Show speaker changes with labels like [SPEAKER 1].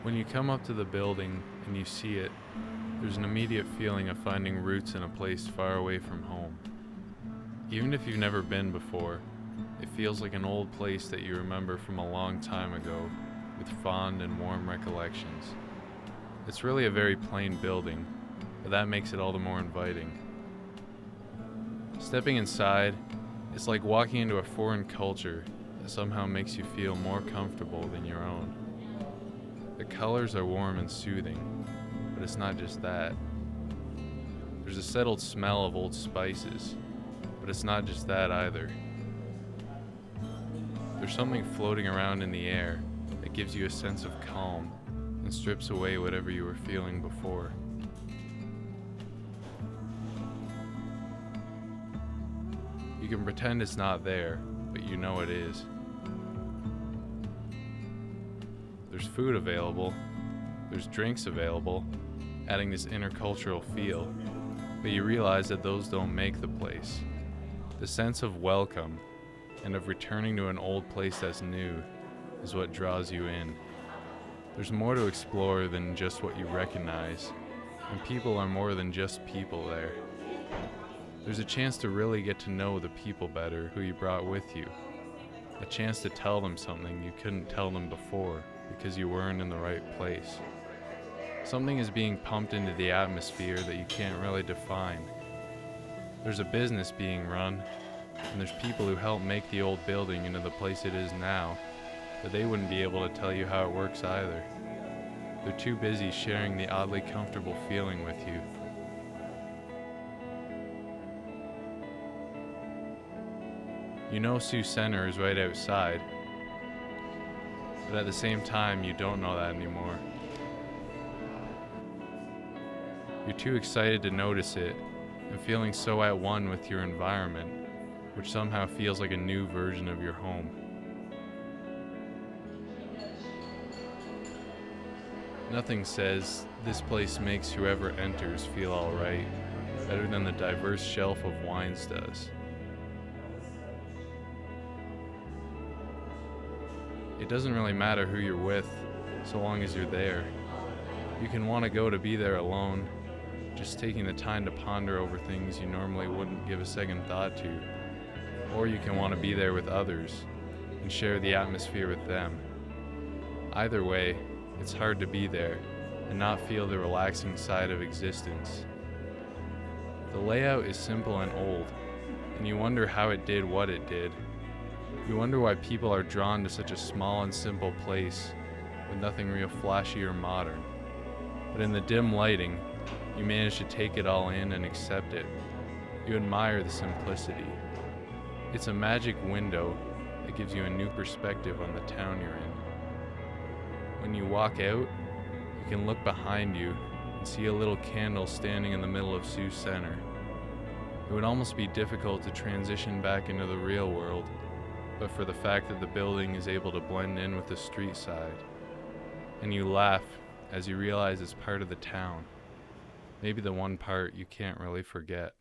[SPEAKER 1] When you come up to the building and you see it, there's an immediate feeling of finding roots in a place far away from home. Even if you've never been before, it feels like an old place that you remember from a long time ago, with fond and warm recollections. It's really a very plain building, but that makes it all the more inviting. Stepping inside, it's like walking into a foreign culture that somehow makes you feel more comfortable than your own. The colors are warm and soothing, but it's not just that. There's a settled smell of old spices, but it's not just that either. There's something floating around in the air that gives you a sense of calm and strips away whatever you were feeling before. You can pretend it's not there, but you know it is. There's food available, there's drinks available, adding this intercultural feel, but you realize that those don't make the place. The sense of welcome and of returning to an old place that's new is what draws you in. There's more to explore than just what you recognize, and people are more than just people there. There's a chance to really get to know the people better who you brought with you, a chance to tell them something you couldn't tell them before because you weren't in the right place. Something is being pumped into the atmosphere that you can't really define. There's a business being run, and there's people who help make the old building into the place it is now, but they wouldn't be able to tell you how it works either. They're too busy sharing the oddly comfortable feeling with you. You know Sioux Center is right outside, but at the same time you don't know that anymore. You're too excited to notice it and feeling so at one with your environment, which somehow feels like a new version of your home. Nothing says this place makes whoever enters feel alright better than the diverse shelf of wines does. It doesn't really matter who you're with, so long as you're there. You can want to go to be there alone, just taking the time to ponder over things you normally wouldn't give a second thought to. Or you can want to be there with others and share the atmosphere with them. Either way, it's hard to be there and not feel the relaxing side of existence. The layout is simple and old, and you wonder how it did what it did. You wonder why people are drawn to such a small and simple place with nothing real flashy or modern. But in the dim lighting, you manage to take it all in and accept it. You admire the simplicity. It's a magic window that gives you a new perspective on the town you're in. When you walk out, you can look behind you and see a little candle standing in the middle of Sioux Center. It would almost be difficult to transition back into the real world, but for the fact that the building is able to blend in with the street side. And you laugh as you realize it's part of the town. Maybe the one part you can't really forget.